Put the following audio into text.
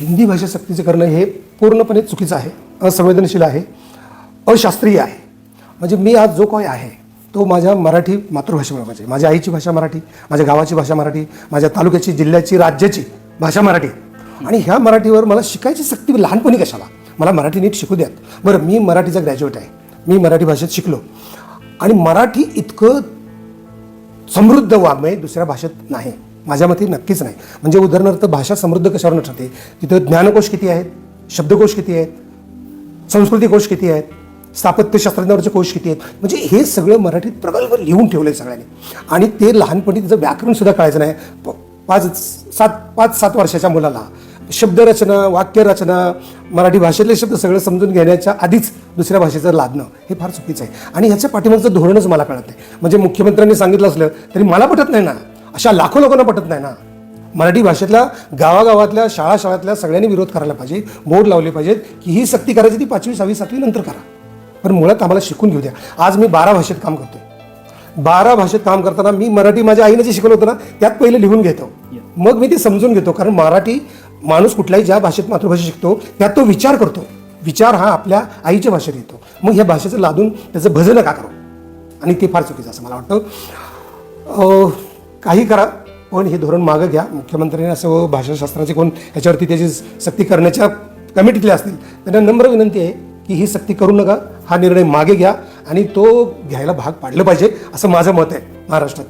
हिंदी भाषा सक्तीचं करणं हे पूर्णपणे चुकीचं आहे, असंवेदनशील आहे, अशास्त्रीय आहे. म्हणजे मी आज जो काही आहे तो माझ्या मराठी मातृभाषेमुळे, म्हणजे माझ्या आईची भाषा मराठी, माझ्या गावाची भाषा मराठी, माझ्या तालुक्याची, जिल्ह्याची, राज्याची भाषा मराठी. आणि ह्या मराठीवर मला शिकायची सक्ती लहानपणी कशाला, मला मराठी नीट शिकू द्यात. बरं, मी मराठीचा ग्रॅज्युएट आहे, मी मराठी भाषेत शिकलो आणि मराठी इतकं समृद्ध वाङ्मय दुसऱ्या भाषेत नाही, माझ्या मते नक्कीच नाही. म्हणजे उदाहरणार्थ भाषा समृद्ध कशावर ठरते, तिथं ज्ञानकोश किती आहेत, शब्दकोश किती आहेत, संस्कृती कोश किती आहेत, स्थापत्यशास्त्रज्ञावरचे कोश किती आहेत. म्हणजे हे सगळं मराठीत प्रगल्भ लिहून ठेवलं आहे सगळ्यांनी. आणि ते लहानपणी तिचं व्याकरणसुद्धा कळायचं नाही. 5-7 वर्षाच्या मुलाला शब्दरचना, वाक्यरचना, मराठी भाषेतले शब्द सगळं समजून घेण्याच्या आधीच दुसऱ्या भाषेचं लादणं हे फार चुकीचं आहे. आणि ह्याच्या पाठीमागचं धोरणच मला कळत नाही. म्हणजे मुख्यमंत्र्यांनी सांगितलं असलं तरी मला पटत नाही ना, अशा लाखो लोकांना पटत नाही ना. मराठी भाषेतल्या गावागावातल्या शाळातल्या सगळ्यांनी विरोध करायला पाहिजे, बोर्ड लावले पाहिजेत की ही सक्ती करायची ती 5वी, 6वी, 7वी नंतर करा, पण मुळात आम्हाला शिकून घेऊ द्या. आज मी 12 भाषेत काम करतोय. 12 भाषेत काम करताना मी मराठी माझ्या आईने जे शिकवलं होतं ना त्यात पहिले लिहून घेतो, मग मी ते समजून घेतो. कारण मराठी माणूस कुठल्याही ज्या भाषेत मातृभाषा शिकतो त्यात तो विचार करतो, विचार हा आपल्या आईच्या भाषेत येतो. मग ह्या भाषेचं लादून त्याचं भजन का करू, आणि ते फार चुकीचं असं मला वाटतं. काही करा पण हे धोरण मागं घ्या. मुख्यमंत्र्यांनी असं भाषाशास्त्राचे कोण ह्याच्यावरती त्याची सक्ती करण्याच्या कमिटीतले असतील त्यांना नम्र विनंती आहे की ही सक्ती करू नका, हा निर्णय मागे घ्या आणि तो घ्यायला भाग पाडलं पाहिजे असं माझं मत आहे महाराष्ट्रात.